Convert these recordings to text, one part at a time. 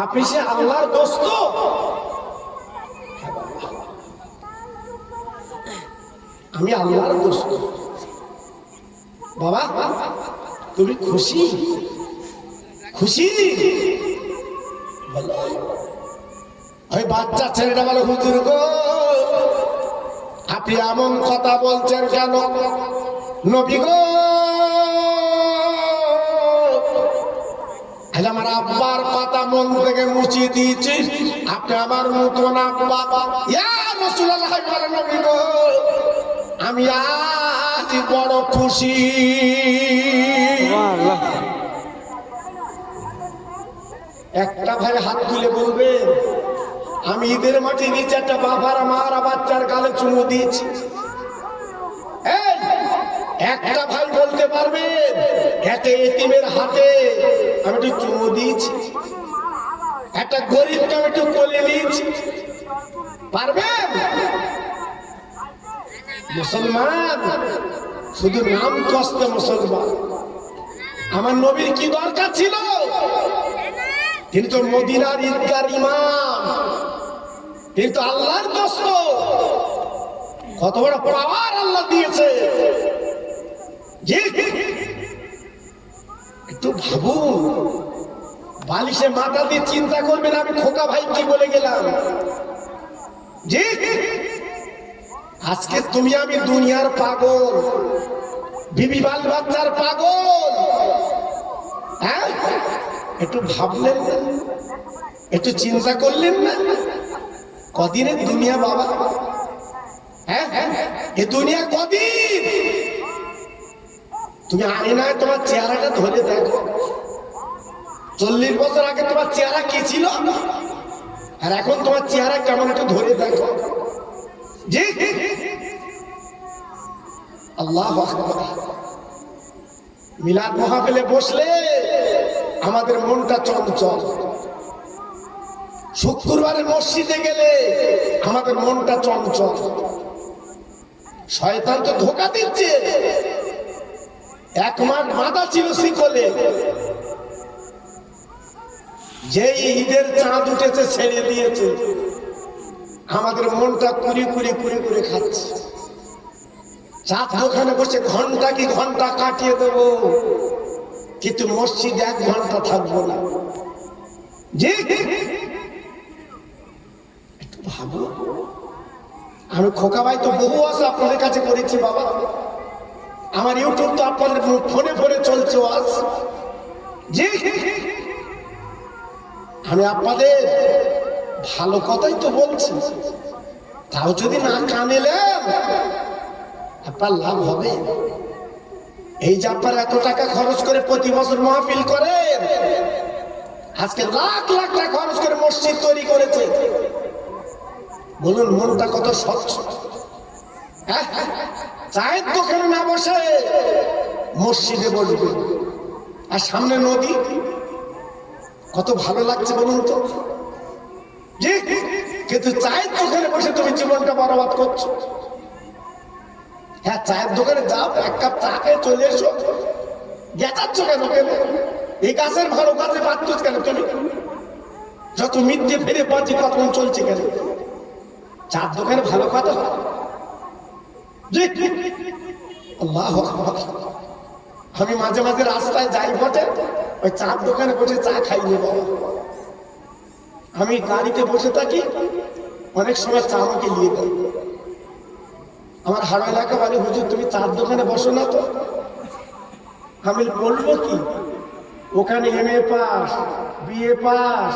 আপনি সে আল্লাহর দোস্ত? আমি আল্লাহর দোস্ত। বাবা তুমি খুশি? খুশি? ওই বাচ্চা ছেলেটা বলে, হুজুর গো আপনি এমন কথা বলছেন কেন? নবী গো আমার আব্বার কথা মন থেকে মুছিয়ে দিয়েছি, আপনি আমার নতুন আব্বা। ইয়া রাসূলুল্লাহ বলেন, নবী গো আমি আজ বড় খুশি। একটা ভাই হাত তুলে বলবে, আমি ঈদের মাঠে নিচে একটা বাবার মার বাচ্চার গালে চুমু দিয়েছি। একটা ভাই বলতে পারবে একটা এতিমের হাতে আমি একটু চুমু দিয়েছি, একটা গরিবকে আমি একটু কোলে নিয়েছি? পারবেন? মুসলমান শুধু নাম কষ্টে মুসলমান। আমার নবীর কি দরকার ছিল? তিনি তো মদিনার ঈদগার ইমাম, তিনি তো আল্লাহর দোস্ত। কত বড় পাওয়ার আল্লাহ দিয়েছে। একটু ভাবুন, বালিশে মাথা দিয়ে চিন্তা করবেন আমি খোকা ভাই কি বলে গেলাম। জি আজকে তুমি আমি দুনিয়ার পাগল, বিবি বাল বাচ্চার পাগল। হ্যাঁ একটু ভাবলেন না? একটু চিন্তা করলেন না? কদিনের দুনিয়া বাবা? হ্যাঁ এ দুনিয়া কদিন? তুমি আয়নায় তোমার চেহারাটা ধরে দেখো। 40 বছর আগে তোমার চেহারা কি ছিল, আর এখন তোমার চেহারা কেমন একটু ধরে দেখো। জি আল্লাহু আকবার। মিলাদ মাহফিলে বসলে আমাদের মনটা চঞ্চল, শুক্রবারে মসজিদে গেলে আমাদের মনটা চঞ্চল। শয়তান তো ধোঁকা দিচ্ছে। 1 মাস বাঁধা ছিল শিকলে, যেই ঈদের চাঁদ উঠেছে ছেড়ে দিয়েছে। আমাদের মনটা কুড়ি কুড়ি কুড়ি কুড়ি খাচ্ছে। চাঁদ দোকানে বসে ঘন্টা কি ঘন্টা কাটিয়ে দেবো, কিন্তু মসজিদে 1 ঘন্টা থাকবো না। জি একটু ভাবো। আমি খোকা ভাই তো বহু আশা আপনাদের কাছে করেছি বাবা। আমার ইউটিউব তো আপনাদের ফোনে ফোনে চলছে আজ। জি আমি আপনাদের ভালো কথাই তো বলছি, তাও যদি না কানে নেন আপনার লাভ হবে। এই যে আপনার এত টাকা খরচ করে প্রতি বছর মাহফিল করেন, আজকে লাখ লাখ টাকা খরচ করে মসজিদ তৈরি করেছে। বলুন মনটা কত স্বচ্ছ। চায়ের দোকানে না বসে মসজিদে বসবে, আর সামনে নদী, কত ভালো লাগছে বলুন তো। জি কিন্তু চায়ের দোকানে বসে তুমি জীবনটা বরবাদ করছো। হ্যাঁ চায়ের দোকানে যাও, 1 কাপ চা খেয়ে চলে এসো। গেছাচ্ছ কেন? কেন এই গাছের ভালো গাছে বাঁচছ কেন? তুমি যত মিথ্যে ফিরে বাঁচি কখন চলছে কেন? চার দোকানে ভালো কথা। আল্লাহু আকবার। আমি মাঝে মাঝে রাস্তায় যাই বটে, ওই চার দোকানে বসে চা খাই নেব। আমি গাড়িতে বসে থাকি, অনেক সময় চা আমাকে নিয়ে দেয়। আমার হাড় এলাকা বলে, হুজুর তুমি চার দোকানে বসো না তো। আমি বলবো কি, ওখানে MA pass, BA pass,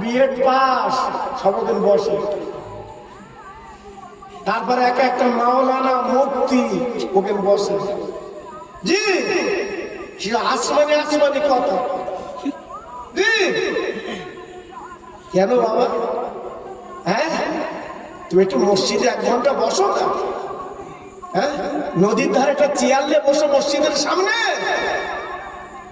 BEd pass সবদিন বসে। তারপরে একটা মাওলানা মুফতি ওখানে বসে। জি আসমানি আসমানি কথা। জি কেন বাবা? হ্যাঁ তুমি একটু মসজিদে 1 ঘন্টা বসো না। হ্যাঁ নদীর ধারে একটা চেয়ার নিয়ে বসো মসজিদের সামনে।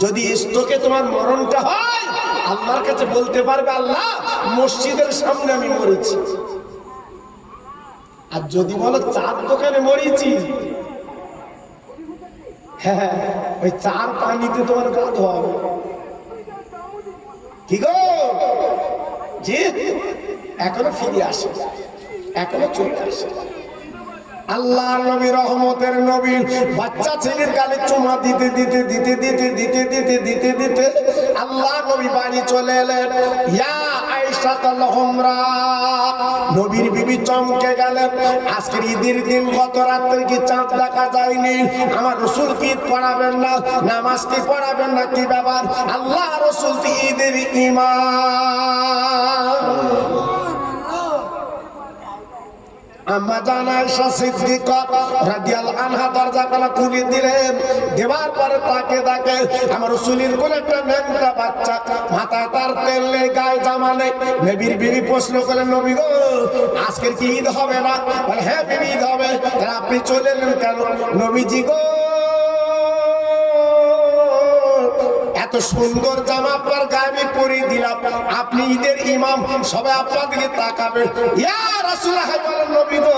যদি স্ট্রোকে তোমার মরণটা হয়, আল্লাহর কাছে বলতে পারবে আল্লাহ মসজিদের সামনে আমি মরেছি। আর যদি বলো চার দোকানে মরেছি, হ্যাঁ ওই চার পানিতে তোমার গা ধোয়া হবে। কি গো জি এখনো ফিরে আসে, এখনো চলে আসে। আল্লাহ নবী রহমতের নবী বাচ্চা ছেলের গালে চুমা দিতে দিতে দিতে দিতে দিতে দিতে দিতে দিতে আল্লাহ নবী বাড়ি চলে এলেন। ইয়া আয়েশা তাল হুমরা, নবীর বিবি চমকে গেলেন। আজকের ঈদের দিন গত রাত্রে কি চাঁদ দেখা যায়নি? আমার রাসূল কি পড়াবেন না? নামাজ কি পড়াবেন না? কি ব্যাপার? আল্লাহ রাসূল কি ঈদের ইমাম। আম্মা জান আয়েশা সিদ্দিকা রাদিয়াল্লাহু আনহা দরজাখানা খুলে দিলেন। দেওয়ার পরে তাকে ডাকে, আমার রাসূলের কোলে একটা ন্যাংটা বাচ্চা, মাথায় তার তেল নেই, গায়ে জামা নেই। নবীর বিবি প্রশ্ন করলেন, নবী গো আজকের কি ঈদ হবে না? বলে হ্যাঁ বিবি ঈদ হবে। আপনি চলে এলেন কেন? নবীজি গো এত সুন্দর জামা আপনার গায়ে আমি পরিয়ে দিলাম, আপনি ঈদের ইমাম, সবাই আপনার দিকে তাকাবে। ইয়া রাসূলুল্লাহ বলেন, নবী গো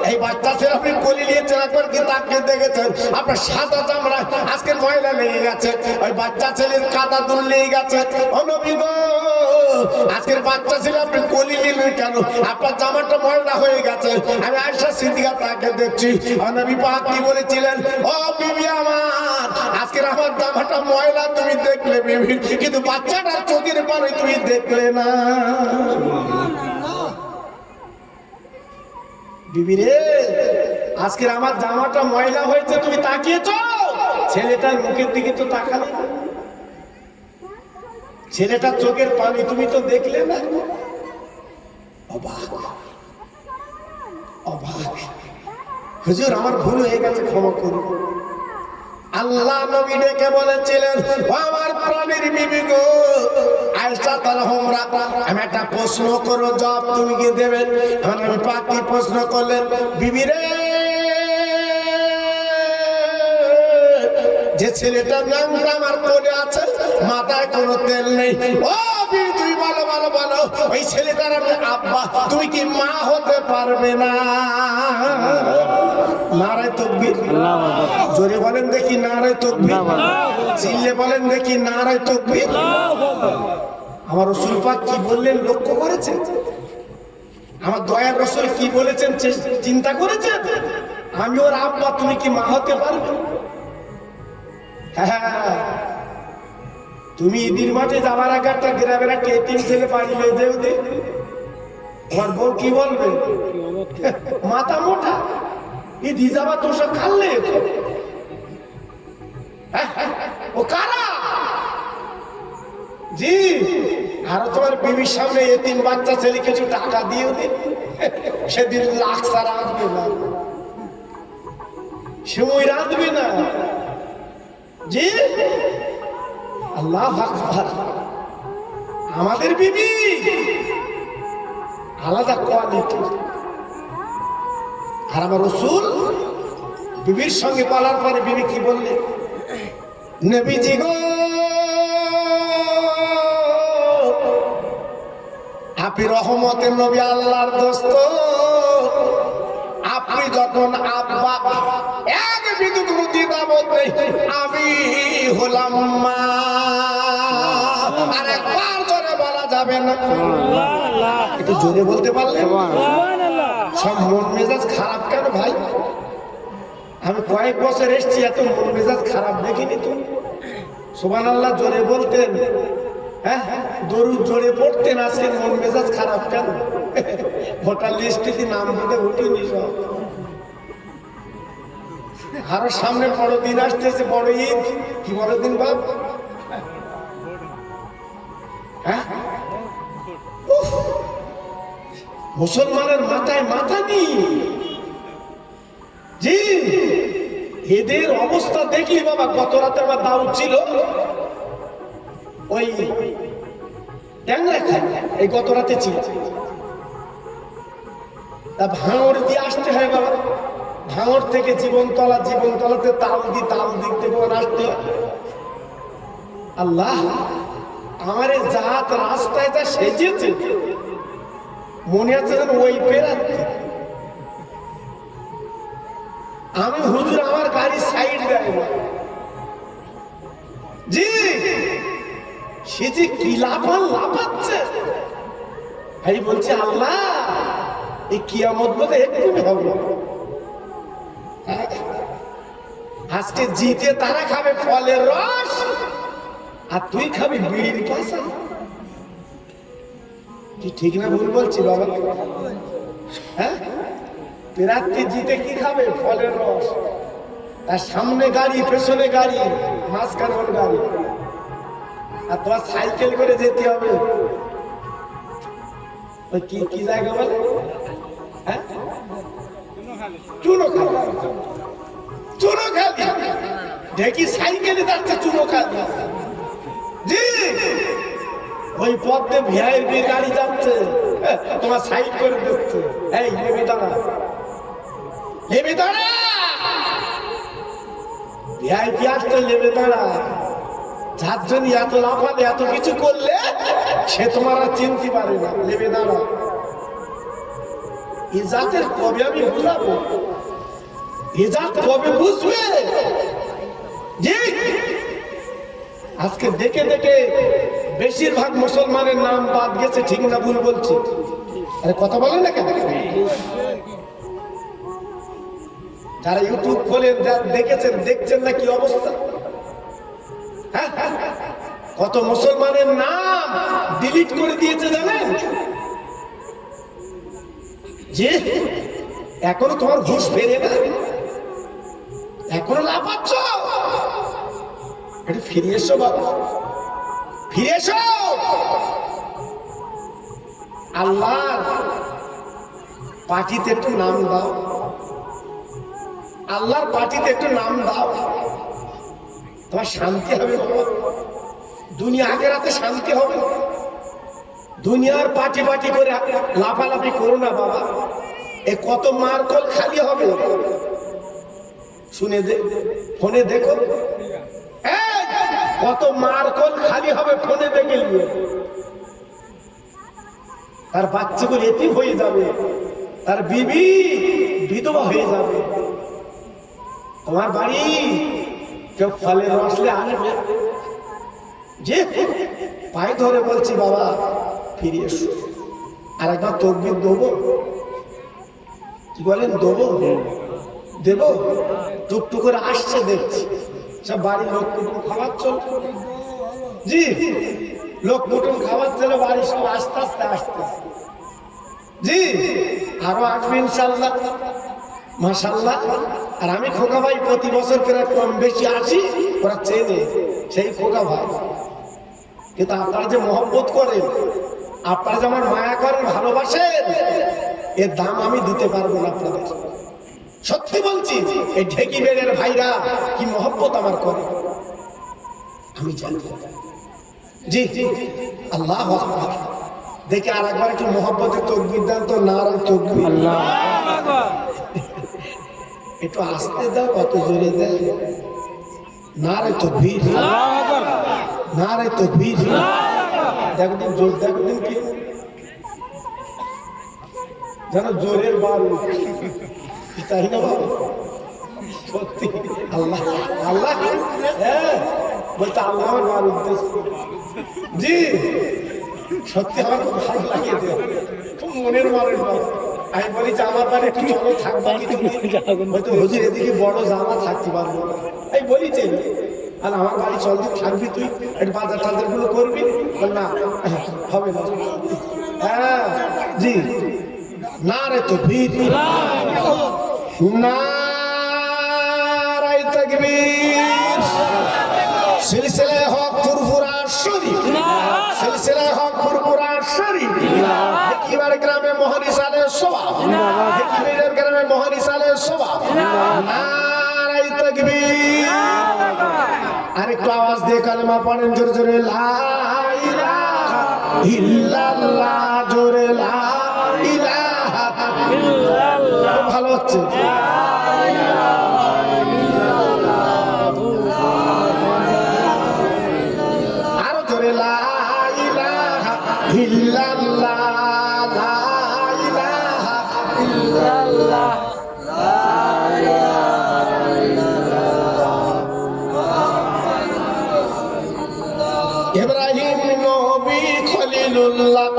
এই বাচ্চা ছেলে আপনি কোলে নিয়েছেন, একবার কি তাকিয়ে দেখেছেন আপনার সাদা চামড়া আজকের ময়লা লেগে গেছে, ওই বাচ্চা ছেলের কাদা দুল লেগে গেছে। ও নবী গো আজকের বাচ্চা ছেলে আপনি কোলে নিলেন কেন? আপনার জামাটা ময়লা হয়ে গেছে। আমি আয়েশা সিদ্দিকা তাকে দেখছি, নবী পাক কি বলেছিলেন, ও বিবি আমার আজকের আমার জামাটা ময়লা তুমি দেখলে বিবি, কিন্তু বাচ্চাটার চোখের পানি তুমি দেখলে না। বিবি রে আজকের আমার জামাটা ময়লা হয়েছে তুমি তাকিয়েছো, ছেলেটার মুখের দিকে তো তাকালে না, ছেলেটার চোখের পানি তুমি তো দেখলে না। অবাক অবাক, হুজুর আমার ভুল হয়ে গেছে, ক্ষমা করুন। আল্লাহ নবী ডেকে বলেছিলেন, ও আমার প্রাণের বিবি গো আয়েশা তাল হুমরা, আমি একটা প্রশ্ন করব, জবাব তুমি কি দেবে? আমার নবী পাক কি প্রশ্ন করলেন, বিবি রে যে ছেলেটার নামটা আমার কোলে আছে, মাথায় কোনো তেল নেই, ও বিবি তুই বলো বলো বলো ওই ছেলেটার আমি আব্বা, তুমি কি মা হতে পারবে না? নারায়ে তাকবীর, জোরে বলেন দেখি নারায়ে তাকবীর, চিল্লে বলেন দেখি নারায়ে তাকবীর। আমার রাসূল পাক কি বললেন লক্ষ্য করেছেন? আমার দয়ার রাসূল কি বলেছেন চিন্তা করেছেন? আমি ওর আব্বা, তুমি কি মা হতে পারবে? হ্যাঁ, তুমি ঈদের মাঠে যাওয়ার আগে একটা গ্রামের একটা এতিম ছেলে বাড়ি নিয়ে যেও দে, আমার বউ কি বলবে? মাথা মোটা, ঈদি যাবা তো সব খাললে ও কারা? জি আরো তোমার বিবির সামনে এতিম বাচ্চা ছেলে কিছু টাকা দিয়েও দিন, সেদিন লাখ ছাড়া আসবে না, সময় রাখবে না। জি আল্লাহু আকবার, আমাদের বিবি আলাদা কোয়ালিটি। আর আমার রাসূল বিবির সঙ্গে বলার পরে বিবি কি বললেন, নবীজি গো আপনি রহমতের নবী, আল্লাহর দোস্ত, আপনি যখন আব্বা এক বিন্দু দ্বিধাবোধ নেই, আমি হলাম মা। আর একবার জোরে বলা যাবে না? একটু জোরে বলতে পারলে? সব মন মেজাজ খারাপ কেন ভাই? আমি কয়েক বছর এসছি, এত মন মেজাজ খারাপ দেখিনি তো। সুবহানাল্লাহ জোরে বলতেন, হ্যাঁ দরুদ জোরে পড়তেন, আজকে মন মেজাজ খারাপ কেন? ভোটার লিস্টে নাম দিতে উঠিনি সব। আরো সামনে বড় দিন আসতেছে, বড় ঈদ। কি বড় দিন বাপ? হ্যাঁ মুসলমানের মাথায় মাথা নেই। জি এদের অবস্থা দেখলি বাবা, গত রাতে আমার দাউদ ছিল ওই ট্যাংরা খায়, এই গত রাতে ছিল, তা ভাঙড় দিয়ে আসতে হয় বাবা, ভাঙড় থেকে জীবনতলা, জীবনতলাতে তাল দিক থেকে আসতে হয়। আল্লাহ আমার এই জাত রাস্তায় যা সেজেছে, মনে আছে যেন ওই পেরাতে আমি, হুজুর আমার গাড়ি সাইড দেয় না। জি সে যে কি লাফাচ্ছে, আমি বলছি আল্লাহ এই কিয়ামত বলে একটু হবে। আজকে জিতে তারা খাবে ফলের রস আর তুই খাবি বিড়ির পয়সা। কি ঠিক না ভুল বলছি বাবা? হ্যাঁ, প্রার্থী জিতে কি খাবে? ফলের রস। তার সামনে গাড়ি, পেছনে গাড়ি, মাঝখানে ওর গাড়ি, আর তোমার সাইকেল করে যেতে হবে। ওই কি কি জায়গা বলে? হ্যাঁ, চুনোখালি। চুনোখালি দেখি সাইকেলে যাচ্ছে চুনোখালি। জি, ওই পথে ভিআইপি গাড়ি যাচ্ছে, তোমার সাইড করে দিচ্ছে। এই নেমে দাঁড়া, নেমে দাঁড়া, ভিআইপি আসতে নেমে দাঁড়া। যার জন্য এত লাফালে এত কিছু করলে সে তোমার আর চিনতে পারে না। নেমে দাঁড়া। এ জাতের কবে আমি বুঝাবো? এ জাত কবে বুঝবে? জি, আজকে দেখে দেখে বেশিরভাগ মুসলমানের নাম বাদ গেছে। ঠিক না ভুল বলছি? আরে কথা বলেন না কেন? যারা ইউটিউব খোলেন, দেখেছেন, দেখছেন না কি অবস্থা? হ্যাঁ, কত মুসলমানের নাম ডিলিট করে দিয়েছে জানেন? যে এখনো তোমার হুঁশ ফেরে না, এখনো লাফাচ্ছ। একটু ফিরে এসো বাবা, ফিরে এসো। আল্লাহর পার্টিতে একটু নাম দাও, আল্লাহর পার্টিতে একটু নাম দাও, তোমার শান্তি হবে বাবা। দুনিয়া আখেরাতে শান্তি হবে। দুনিয়ার পার্টি পার্টি করে লাফালাফি করো না বাবা। এ কত মারকল খালি হবে। শুনে দে, ফোনে দেখো, কত মারকল খালি হবে ফোনে দেখে নিয়ে। তার বাচ্চাগুলো এতিম হয়ে যাবে, তার বিবি বিধবা হয়ে যাবে। তোমার বাড়ি কেউ ফলের রসলে আনবে। যে পায়ে ধরে বলছি বাবা ফিরে এসো। আর একবার তকবীর দেবো, কি বলেন? দেবো, দেব। টুকটুক করে আসছে দেখছি, সব বাড়ির লোক কুটুম খাবার চল। জি, লোক কুটুম খাবার চলে, বাড়ি সব আস্তে আস্তে আসতে। জি, আরো আসবে ইনশাল্লাহ, মাশাআল্লাহ। আর আমি খোকা ভাই প্রতি বছর করে কম বেশি আসি, ওরা চেনে সেই খোকা ভাই। কিন্তু আপনারা যে মহব্বত করেন, আপনারা যে আমার মায়া করেন, ভালোবাসেন, এর দাম আমি দিতে পারবো না আপনাদের। সত্যি বলছি, এই ঢেকি বেড়ের ভাইরা কি মহব্বত আমার করে আমি জানি। জি, আল্লাহু আকবার। দেখে আর একবার একটু মহব্বতের তাকবীর দেন তো। নারে তাকবীর, আল্লাহু আকবার। একটু আস্তে দাও, কত জোরে দেয়। নারে তাকবীর, আল্লাহু আকবার। নারে তাকবীর, দেখো দিন জোর, দেখো দিন কি যেন জোরের বারুদ, তাই না বাবা? সত্যি আল্লাহ, আল্লাহ বলতে আল্লাহ আমার বারুদ দিচ্ছে। জি, সত্যি আমার খুব ভালো লাগে, খুব মনের মানুষ। আমি বলি যে আমার বাড়ি একটু চলো, থাকবা কিছু, হয়তো হুজুর এদিকে বড় জামা থাকতে পারবো। আমি বলি যে আর আমার বাড়ি চল, থাকবি তুই, একটু বাজার টাজার গুলো করবি। না হবে না। হ্যাঁ, জি, নারে তাকবীর, নারে তাকবীর। সিলসিলায়ে হক ফুরফুরা শরীফ, সিলসিলায়ে হক ফুরফুরা শরীফ। একেবারে গ্রামে মহানিস আলাইহিস সালাম, একেবারে গ্রামে মহানিস আলাইহিস সালাম। নারে তাকবীর। আরেকটু আওয়াজ দিয়ে কালেমা পড়েন জোরে জোরে। লা ইলাহা ইল্লাল্লাহ, জোরে লা ইলাহা ইল্লাল্লাহ। ভালো হচ্ছে। আরো জোরে লা ইলাহা ইল্লাল্লাহ, লা ইলাহা ইল্লাল্লাহ। এবার ইব্রাহিম নবী খলিলুল্লাহ,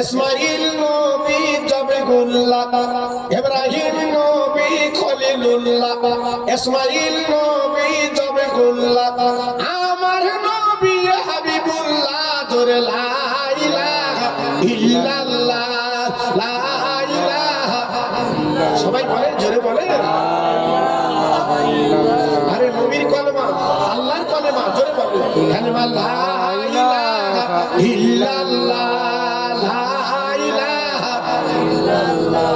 ইসমাইল নবী জবিগুল্লাহ, ইব্রাহিম নবী খলিলুল্লাহ, ইসমাইল নবী জবিগুল্লাহ, আমার নবী হাবিবুল্লাহ। জোরে লা ইলাহা ইল্লাল্লাহ, লা ইলাহা। সবাই বলে, জোরে বলে। আরে নবীর কলেমা, আল্লাহর কলেমা, জোরে বলে। কালেমা লা ইলাহা ইল্লাল্লাহ, লা ইলাহা ইল্লাল্লাহ।